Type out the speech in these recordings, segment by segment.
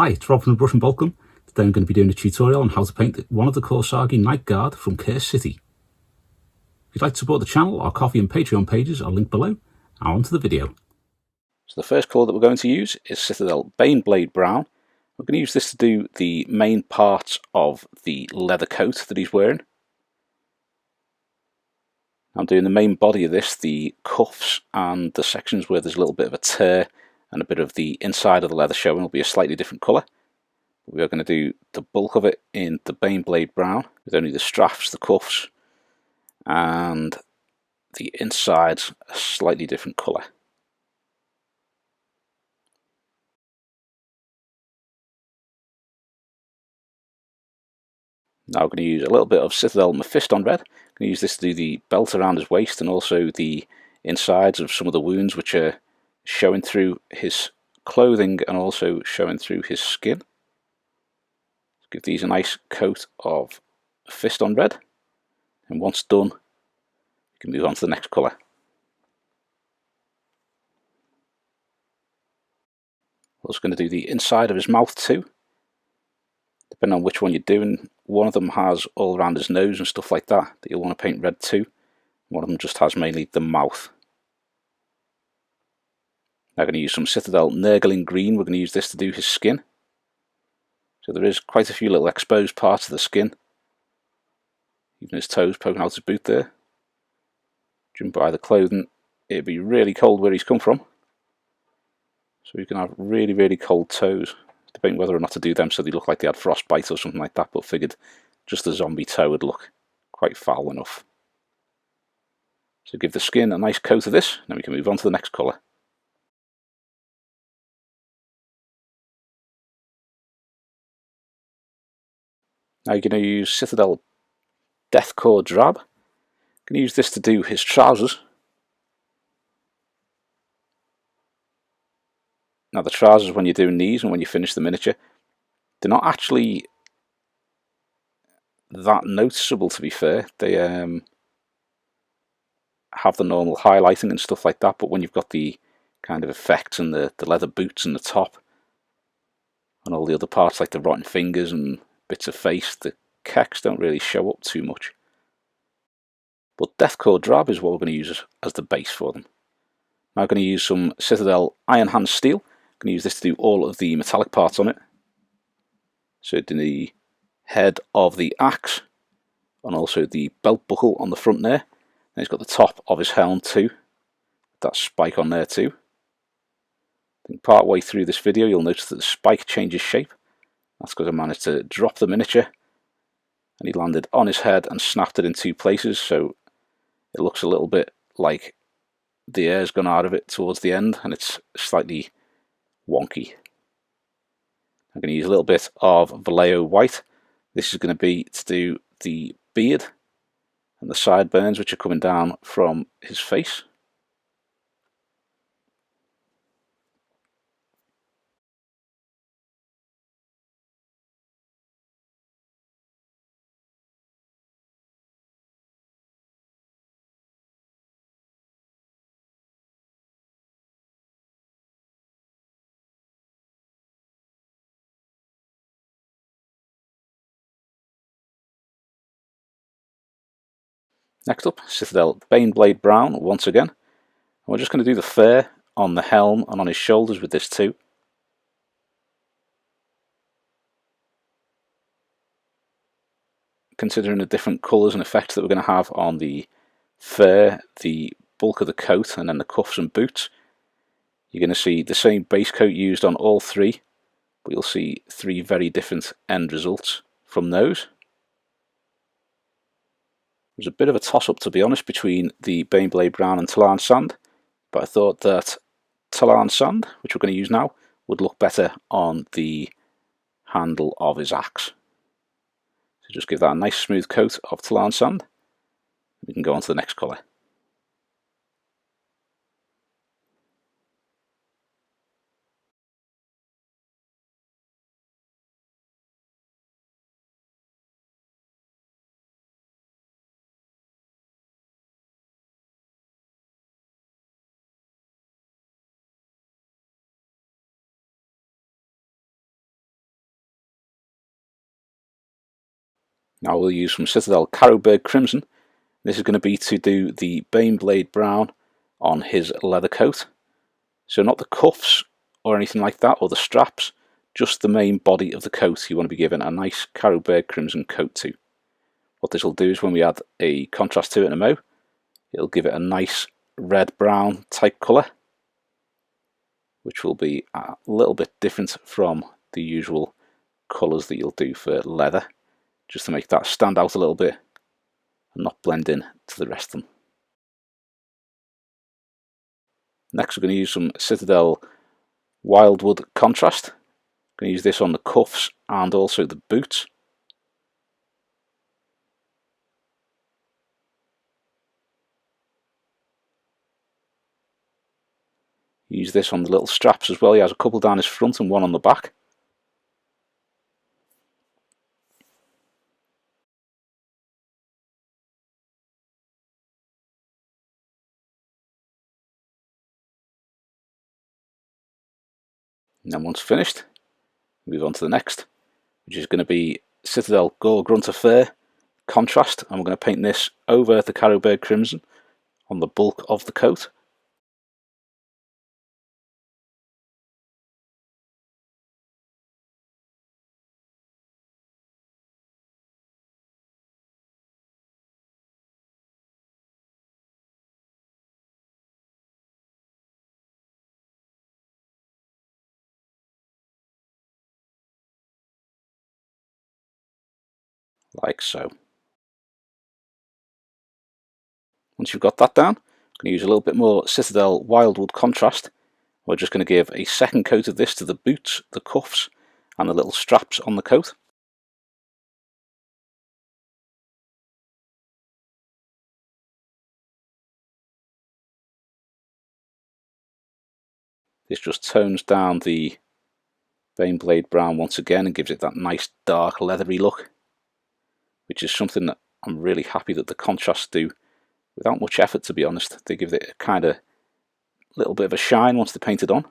Hi, it's Rob from the Brush and Boltgun. Today I'm going to be doing a tutorial on how to paint one of the Kosargi Nightguard from Cursed City. If you'd like to support the channel, our Ko-fi and Patreon pages are linked below. Now on to the video. So the first colour that we're going to use is Citadel Baneblade Brown. We're going to use this to do the main parts of the leather coat that he's wearing. I'm doing the main body of this, the cuffs and the sections where there's a little bit of a tear and a bit of the inside of the leather showing will be a slightly different colour. We are going to do the bulk of it in the Baneblade Brown, with only the straps, the cuffs, and the insides a slightly different colour. Now we're going to use a little bit of Citadel Mephiston Red. I'm going to use this to do the belt around his waist and also the insides of some of the wounds which are showing through his clothing and also showing through his skin. Give these a nice coat of Mephiston Red, and once done we can move on to the next colour. We're also going to do the inside of his mouth too. Depending on which one you're doing, one of them has all around his nose and stuff like that you'll want to paint red too. One of them just has mainly the mouth. Now I'm going to use some Citadel Nurgling Green. We're going to use this to do his skin. So there is quite a few little exposed parts of the skin. Even his toes poking out his boot there. Judging by the clothing, it'd be really cold where he's come from. So you can have really cold toes. Debating whether or not to do them so they look like they had frostbite or something like that, but figured just a zombie toe would look quite foul enough. So give the skin a nice coat of this, and then we can move on to the next colour. Now you're going to use Citadel Deathcore Drab. I'm going to use this to do his trousers. Now the trousers, when you're doing these and when you finish the miniature, they're not actually that noticeable, to be fair. They have the normal highlighting and stuff like that, but when you've got the kind of effects and the leather boots and the top and all the other parts like the rotten fingers and bits of face, the kecks don't really show up too much. But Deathcore Drab is what we're going to use as the base for them. Now I'm going to use some Citadel Iron Hand Steel. I'm going to use this to do all of the metallic parts on it. So doing the head of the axe and also the belt buckle on the front there. And he's got the top of his helm too, that spike on there too. I think part way through this video you'll notice that the spike changes shape. That's because I managed to drop the miniature and he landed on his head and snapped it in two places, so it looks a little bit like the air's gone out of it towards the end and it's slightly wonky. I'm going to use a little bit of Vallejo White. This is going to be to do the beard and the sideburns which are coming down from his face. Next up, Citadel Baneblade Brown once again. And we're just going to do the fur on the helm and on his shoulders with this too. Considering the different colours and effects that we're going to have on the fur, the bulk of the coat and then the cuffs and boots, you're going to see the same base coat used on all three, but you'll see three very different end results from those. There's a bit of a toss-up, to be honest, between the Baneblade Brown and Tallarn Sand, but I thought that Tallarn Sand, which we're going to use now, would look better on the handle of his axe. So just give that a nice smooth coat of Tallarn Sand. We can go on to the next colour. Now we'll use some Citadel Carrowberg Crimson. This is going to be to do the Baneblade brown on his leather coat. So not the cuffs or anything like that, or the straps, just the main body of the coat you want to be given a nice Carrowberg Crimson coat to. What this will do is when we add a contrast to it in a mo, it'll give it a nice red-brown type colour, which will be a little bit different from the usual colours that you'll do for leather, just to make that stand out a little bit and not blend in to the rest of them. Next we're going to use some Citadel Wildwood Contrast. I'm going to use this on the cuffs and also the boots. Use this on the little straps as well. He has a couple down his front and one on the back. And then once finished, move on to the next, which is going to be Citadel Gore Grunter Fur Contrast, and we're going to paint this over the Carrowberg Crimson on the bulk of the coat. Like so. Once you've got that down, I'm going to use a little bit more Citadel Wildwood Contrast. We're just going to give a second coat of this to the boots, the cuffs, and the little straps on the coat. This just tones down the Baneblade brown once again and gives it that nice dark leathery look, which is something that I'm really happy that the contrasts do without much effort, to be honest. They give it a kind of little bit of a shine once they're painted on.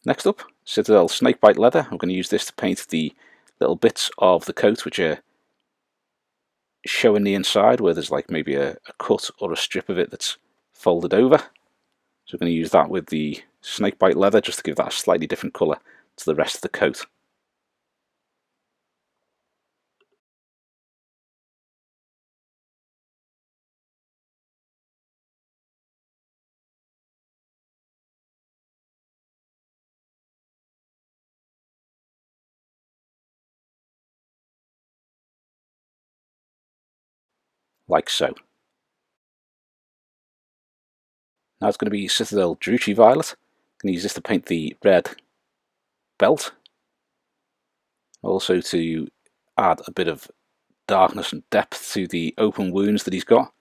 Next up, Citadel Snakebite Leather. I'm going to use this to paint the little bits of the coat which are showing the inside, where there's like maybe a cut or a strip of it that's folded over. So I'm going to use that with the Snakebite Leather just to give that a slightly different colour to the rest of the coat. Like so. Now it's going to be Citadel Druchii Violet. I'm going to use this to paint the red belt. Also to add a bit of darkness and depth to the open wounds that he's got.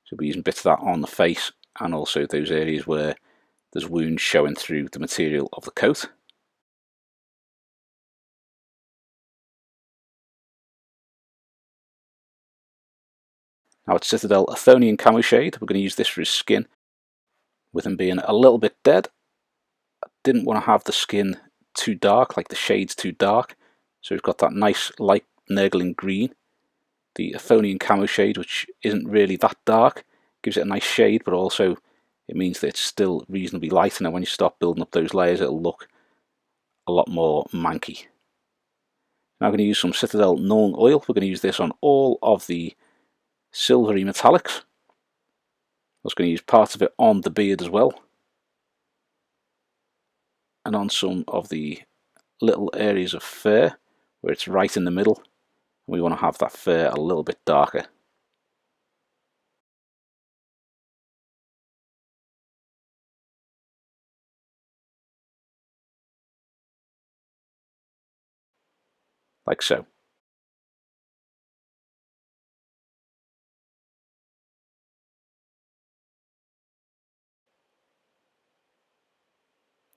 So we'll be using bits of that on the face and also those areas where there's wounds showing through the material of the coat. Now it's Citadel Athonian Camo Shade. We're going to use this for his skin. With him being a little bit dead, I didn't want to have the skin too dark, like the shades too dark. So we've got that nice light Nurgling green. The Athonian Camo Shade, which isn't really that dark, gives it a nice shade, but also it means that it's still reasonably light, and then when you start building up those layers it'll look a lot more manky. Now I'm going to use some Citadel Nuln Oil. We're going to use this on all of the silvery metallics. I was going to use part of it on the beard as well, and on some of the little areas of fur where it's right in the middle. We want to have that fur a little bit darker. Like so.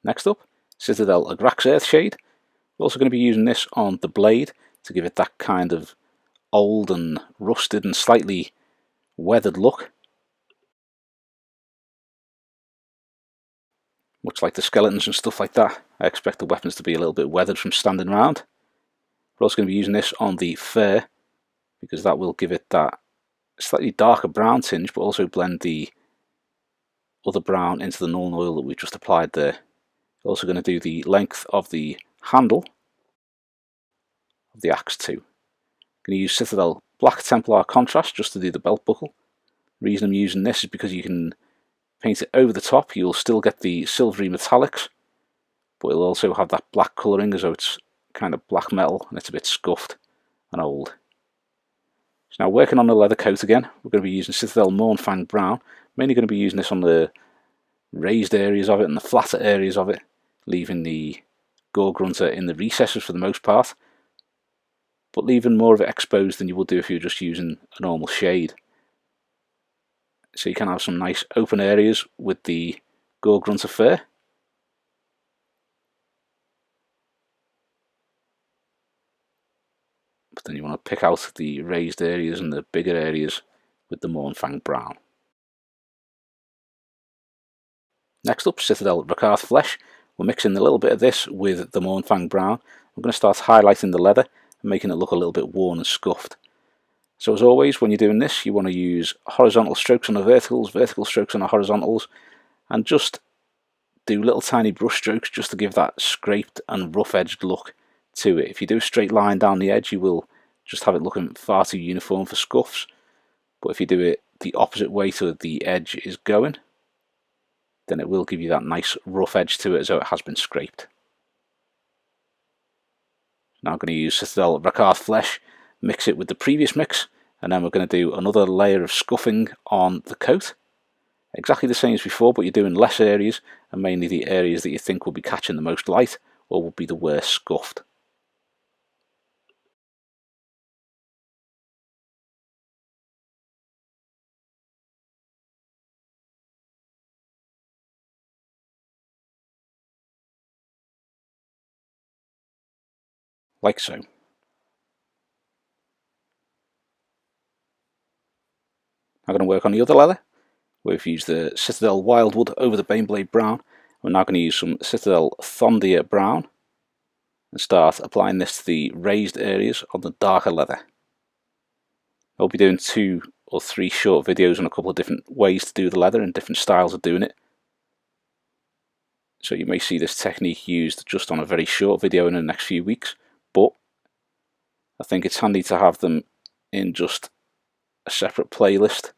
Next up, Citadel Agrax Earthshade. We're also going to be using this on the blade to give it that kind of old and rusted and slightly weathered look. Much like the skeletons and stuff like that, I expect the weapons to be a little bit weathered from standing around. We're also going to be using this on the fur, because that will give it that slightly darker brown tinge, but also blend the other brown into the Nuln Oil that we've just applied there. We're also going to do the length of the handle of the axe too. I'm going to use Citadel Black Templar Contrast just to do the belt buckle. The reason I'm using this is because you can paint it over the top. You'll still get the silvery metallics, but it'll also have that black colouring as though it's kind of black metal and it's a bit scuffed and old. So now working on the leather coat again, we're going to be using Citadel Mournfang Brown. Mainly going to be using this on the raised areas of it and the flatter areas of it, leaving the Gore Grunter in the recesses for the most part, but leaving more of it exposed than you would do if you were just using a normal shade. So you can have some nice open areas with the Gore Grunter fur. But then you want to pick out the raised areas and the bigger areas with the Mournfang Brown. Next up, Citadel Rakarth Flesh. We're mixing a little bit of this with the Mournfang Brown. I'm going to start highlighting the leather and making it look a little bit worn and scuffed. So as always, when you're doing this, you want to use horizontal strokes on the verticals, vertical strokes on the horizontals, and just do little tiny brush strokes just to give that scraped and rough-edged look to it. If you do a straight line down the edge, you will just have it looking far too uniform for scuffs. But if you do it the opposite way to the edge is going, then it will give you that nice rough edge to it as though it has been scraped. Now I'm going to use Citadel Rakarth Flesh, mix it with the previous mix, and then we're going to do another layer of scuffing on the coat. Exactly the same as before, but you're doing less areas, and mainly the areas that you think will be catching the most light or will be the worst scuffed. Like so. I'm going to work on the other leather. We've used the Citadel Wildwood over the Baneblade Brown. We're now going to use some Citadel Thondir Brown and start applying this to the raised areas on the darker leather. I'll be doing 2 or 3 short videos on a couple of different ways to do the leather and different styles of doing it. So you may see this technique used just on a very short video in the next few weeks, but I think it's handy to have them in just a separate playlist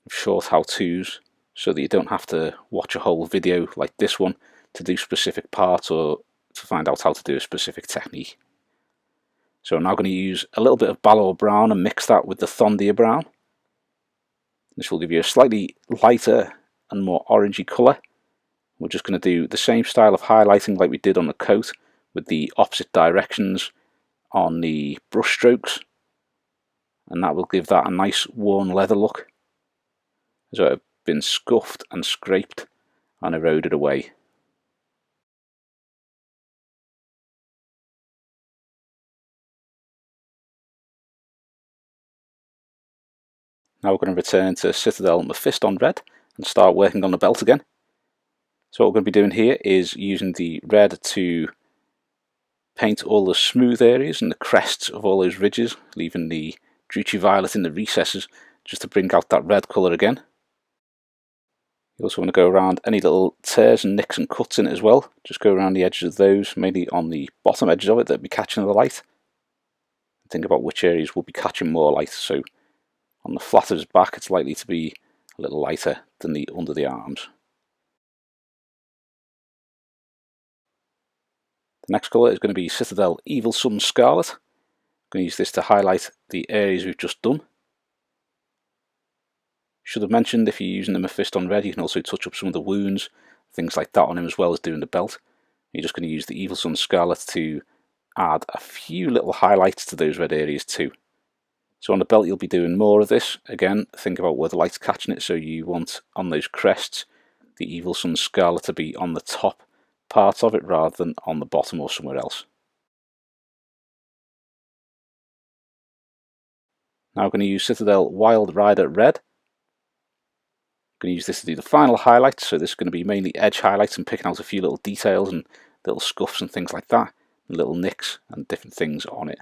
of short how-tos so that you don't have to watch a whole video like this one to do specific parts or to find out how to do a specific technique. So I'm now going to use a little bit of Balor Brown and mix that with the Thondir Brown. This will give you a slightly lighter and more orangey colour. We're just going to do the same style of highlighting like we did on the coat with the opposite directions on the brush strokes, and that will give that a nice worn leather look as though it had been scuffed and scraped and eroded away. Now we're going to return to Citadel Mephiston Red and start working on the belt again. So what we're going to be doing here is using the red to paint all the smooth areas and the crests of all those ridges, leaving the Druchii Violet in the recesses just to bring out that red colour again. You also want to go around any little tears and nicks and cuts in it as well. Just go around the edges of those, mainly on the bottom edges of it that will be catching the light. Think about which areas will be catching more light. So on the flat of his back it's likely to be a little lighter than the under the arms. The next colour is going to be Citadel Evil Sun Scarlet. I'm going to use this to highlight the areas we've just done. Should have mentioned, if you're using the Mephiston Red, you can also touch up some of the wounds, things like that on him as well as doing the belt. You're just going to use the Evil Sun Scarlet to add a few little highlights to those red areas too. So on the belt you'll be doing more of this. Again, think about where the light's catching it, so you want on those crests the Evil Sun Scarlet to be on the top part of it rather than on the bottom or somewhere else. Now I'm going to use Citadel Wild Rider Red. I'm going to use this to do the final highlights, so this is going to be mainly edge highlights and picking out a few little details and little scuffs and things like that. little nicks and different things on it.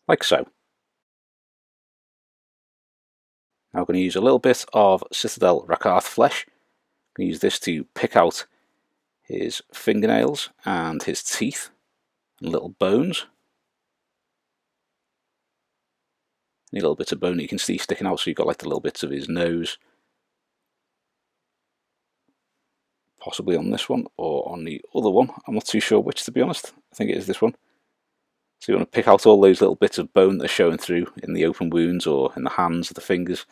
Like so. Now I'm going to use a little bit of Citadel Rakarth flesh. I'm going to use this to pick out his fingernails and his teeth and little bones. Any little bits of bone that you can see sticking out, so you've got like the little bits of his nose. Possibly on this one or on the other one. I'm not too sure which, to be honest. I think it is this one. So you want to pick out all those little bits of bone that are showing through in the open wounds or in the hands or the fingers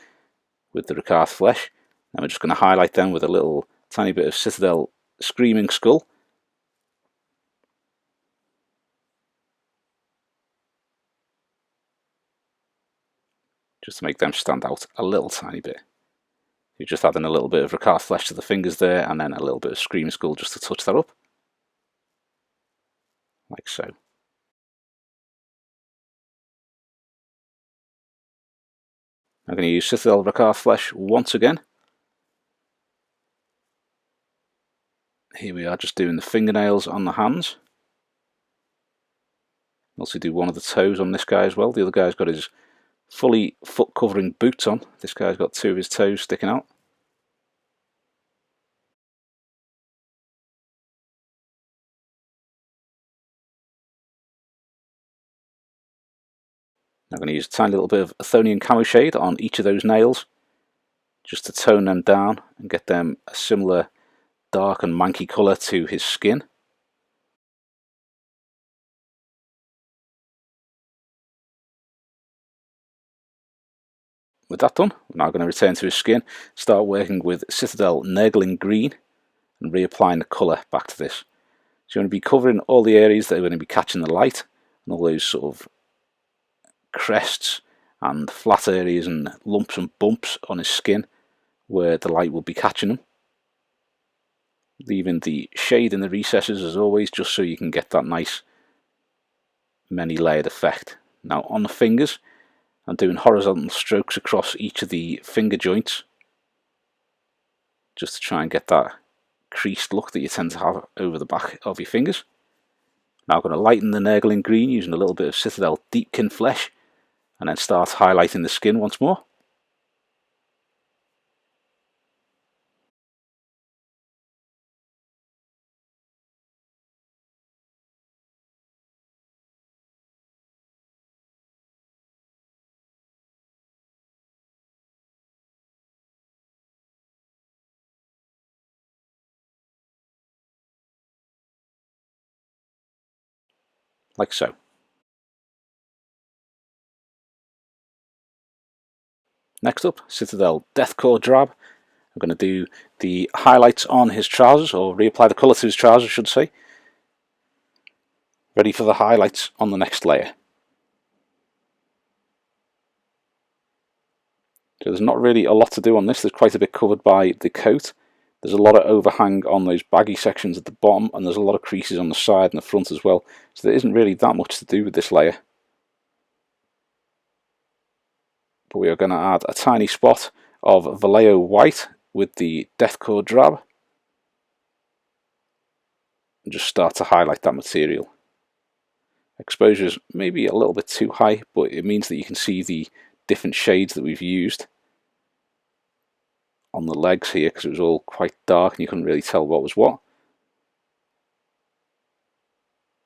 with the Rakarth flesh. And we're just going to highlight them with a little tiny bit of Citadel Screaming Skull. Just to make them stand out a little tiny bit. You're just adding a little bit of Rakarth flesh to the fingers there, and then a little bit of Screaming Skull just to touch that up. Like so. I'm going to use Citadel Rakarth flesh once again. Here we are, just doing the fingernails on the hands. Also do one of the toes on this guy as well. The other guy's got his fully foot covering boots on. This guy's got two of his toes sticking out. I'm going to use a tiny little bit of Athonian Camo Shade on each of those nails, just to tone them down and get them a similar dark and manky colour to his skin. With that done, we're now going to return to his skin, start working with Citadel Nurgling Green and reapplying the colour back to this. So you want to be covering all the areas that are going to be catching the light and all those sort of crests and flat areas and lumps and bumps on his skin where the light will be catching them. Leaving the shade in the recesses as always, just so you can get that nice many layered effect. Now on the fingers, I'm doing horizontal strokes across each of the finger joints just to try and get that creased look that you tend to have over the back of your fingers. Now I'm going to lighten the Nurgling green using a little bit of Citadel Deepkin flesh and then start highlighting the skin once more. Like so. Next up, Citadel Deathcore Drab. I'm going to do the highlights on his trousers, or reapply the colour to his trousers I should say. Ready for the highlights on the next layer. So there's not really a lot to do on this, there's quite a bit covered by the coat. There's a lot of overhang on those baggy sections at the bottom, and there's a lot of creases on the side and the front as well, so there isn't really that much to do with this layer. But we are going to add a tiny spot of Vallejo White with the Deathcore Drab and just start to highlight that material. Exposure is maybe a little bit too high, but it means that you can see the different shades that we've used on the legs here, because it was all quite dark and you couldn't really tell what was what.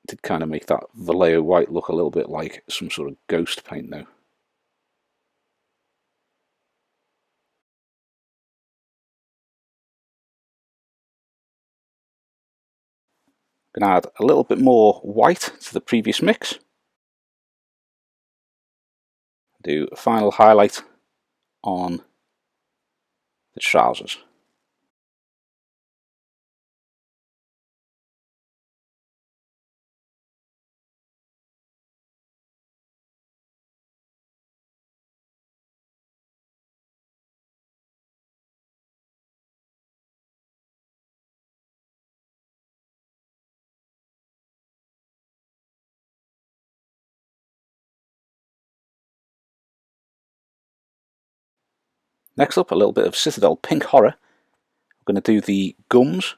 It did kind of make that Vallejo White look a little bit like some sort of ghost paint though. I'm going to add a little bit more white to the previous mix. Do a final highlight on the trousers. Next up, a little bit of Citadel Pink Horror. I'm going to do the gums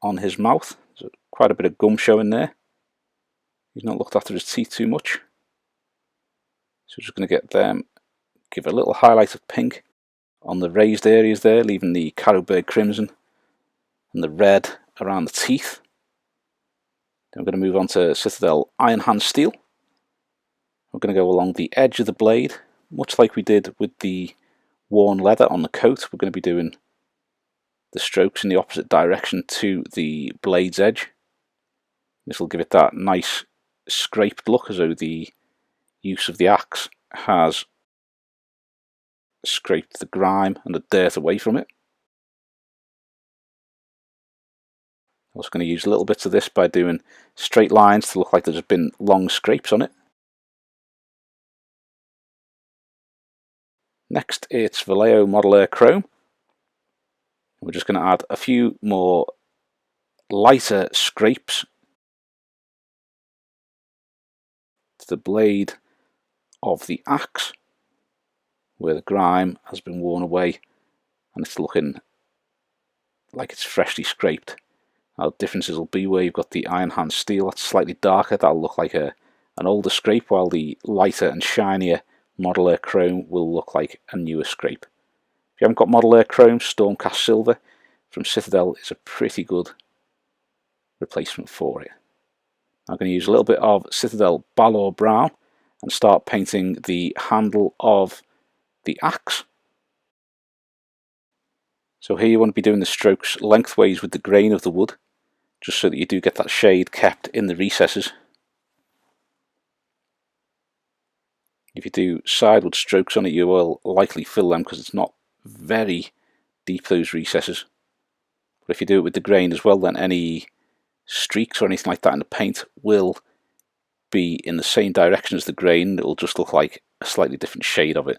on his mouth. There's quite a bit of gum showing there. He's not looked after his teeth too much. So we're just going to get them, give a little highlight of pink on the raised areas there, leaving the Carroburg Crimson and the red around the teeth. Then we're going to move on to Citadel Iron Hand Steel. We're going to go along the edge of the blade, much like we did with the worn leather on the coat. We're going to be doing the strokes in the opposite direction to the blade's edge. This will give it that nice scraped look, as though the use of the axe has scraped the grime and the dirt away from it. I'm also going to use little bits of this by doing straight lines to look like there's been long scrapes on it. Next, it's Vallejo Modeler Chrome. We're just going to add a few more lighter scrapes to the blade of the axe, where the grime has been worn away and it's looking like it's freshly scraped. Now, the differences will be where you've got the Iron Hand Steel that's slightly darker, that'll look like an older scrape, while the lighter and shinier Modeler Chrome will look like a newer scrape. If you haven't got Modeler Chrome, Stormcast Silver from Citadel is a pretty good replacement for it. I'm going to use a little bit of Citadel Balor Brown and start painting the handle of the axe. So here you want to be doing the strokes lengthways with the grain of the wood, just so that you do get that shade kept in the recesses. If you do sideward strokes on it, you will likely fill them because it's not very deep, those recesses. But if you do it with the grain as well, then any streaks or anything like that in the paint will be in the same direction as the grain. It will just look like a slightly different shade of it.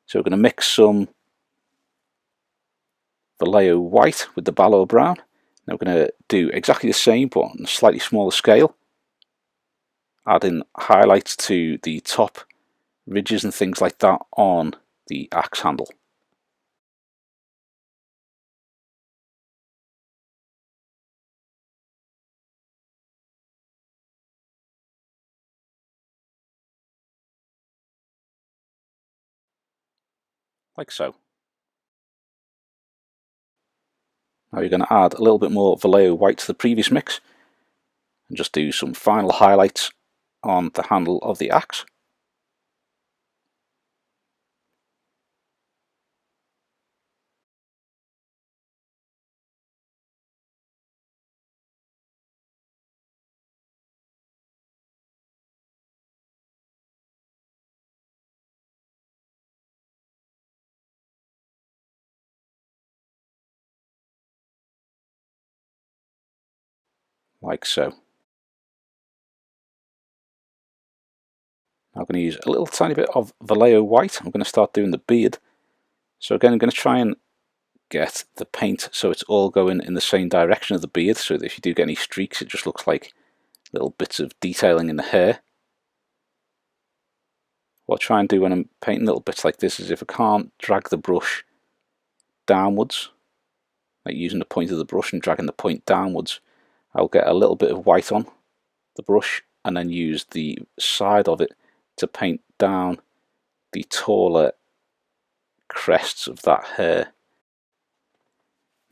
So we're going to mix some Vallejo White with the Balor Brown. Now we're going to do exactly the same but on a slightly smaller scale, adding highlights to the top ridges and things like that on the axe handle. Like so. Now you're going to add a little bit more Vallejo White to the previous mix and just do some final highlights on the handle of the axe. Like so. Now I'm going to use a little tiny bit of Vallejo White. I'm going to start doing the beard. So again, I'm going to try and get the paint so it's all going in the same direction of the beard, so that if you do get any streaks, it just looks like little bits of detailing in the hair. What I try and do when I'm painting little bits like this is, if I can't drag the brush downwards, like using the point of the brush and dragging the point downwards, I'll get a little bit of white on the brush and then use the side of it to paint down the taller crests of that hair.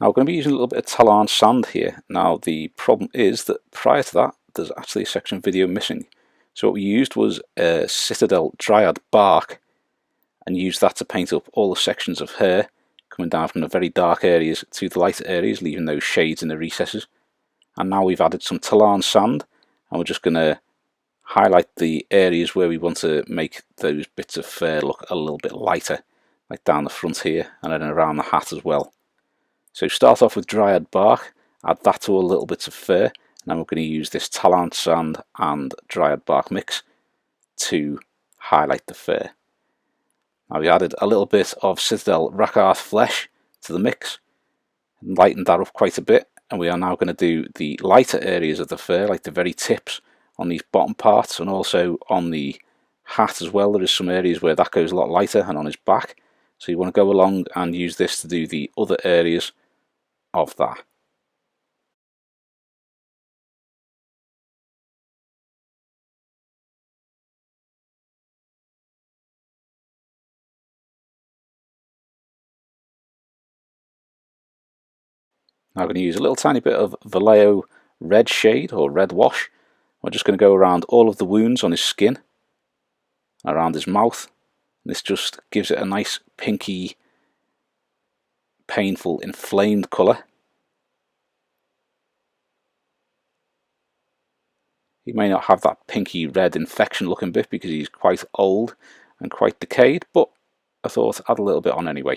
Now we're going to be using a little bit of Tallarn sand here. Now the problem is that prior to that there's actually a section of video missing. So what we used was a Citadel Dryad bark and used that to paint up all the sections of hair coming down from the very dark areas to the lighter areas, leaving those shades in the recesses. And now we've added some Tallarn sand and we're just going to highlight the areas where we want to make those bits of fur look a little bit lighter, like down the front here and then around the hat as well. So start off with Dryad bark, add that to all little bits of fur, and then we're going to use this Tallarn sand and Dryad bark mix to highlight the fur. Now we added a little bit of Citadel Rakarth flesh to the mix and lightened that up quite a bit, and we are now going to do the lighter areas of the fur, like the very tips on these bottom parts, and also on the hat as well. There is some areas where that goes a lot lighter, and on his back. So you want to go along and use this to do the other areas of that. Now I'm going to use a little tiny bit of Vallejo red shade or red wash. We're just going to go around all of the wounds on his skin, around his mouth. This just gives it a nice pinky, painful, inflamed colour. He may not have that pinky red infection looking bit because he's quite old and quite decayed, but I thought I'd add a little bit on anyway.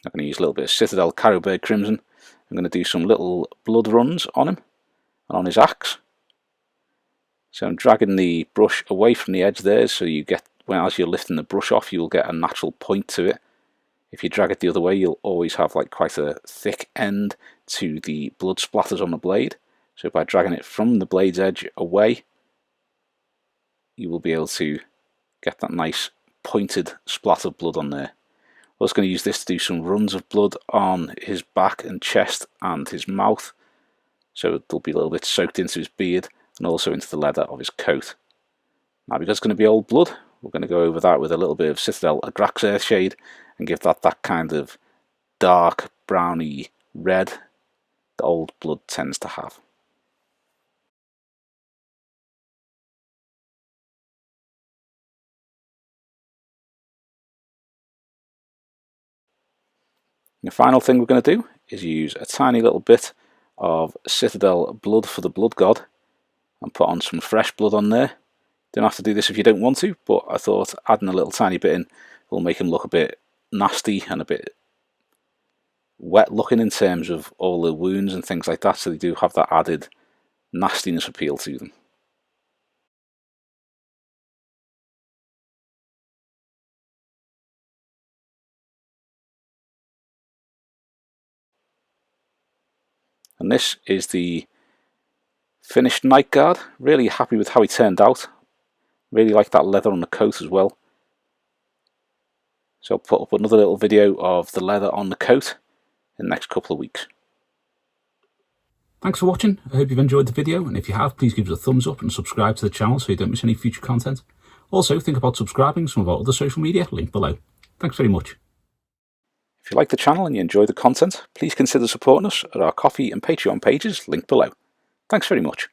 I'm going to use a little bit of Citadel Carrowbird Crimson. I'm going to do some little blood runs on him and on his axe. So I'm dragging the brush away from the edge there, so you get, as you're lifting the brush off, you'll get a natural point to it. If you drag it the other way, you'll always have like quite a thick end to the blood splatters on the blade. So by dragging it from the blade's edge away, you will be able to get that nice pointed splat of blood on there. I was going to use this to do some runs of blood on his back and chest and his mouth, so they'll be a little bit soaked into his beard and also into the leather of his coat. Now because it's going to be old blood, we're going to go over that with a little bit of Citadel Agrax Earthshade and give that kind of dark browny red that old blood tends to have. The final thing we're going to do is use a tiny little bit of Citadel Blood for the Blood God and put on some fresh blood on there. Don't have to do this if you don't want to, but I thought adding a little tiny bit in will make him look a bit nasty and a bit wet looking in terms of all the wounds and things like that, so they do have that added nastiness appeal to them. And this is the finished Nightguard. Really happy with how he turned out. Really like that leather on the coat as well. So I'll put up another little video of the leather on the coat in the next couple of weeks. Thanks for watching. I hope you've enjoyed the video, and if you have, please give us a thumbs up and subscribe to the channel so you don't miss any future content. Also, think about subscribing to some of our other social media, linked below. Thanks very much. If you like the channel and you enjoy the content, please consider supporting us at our Ko-fi and Patreon pages, linked below. Thanks very much.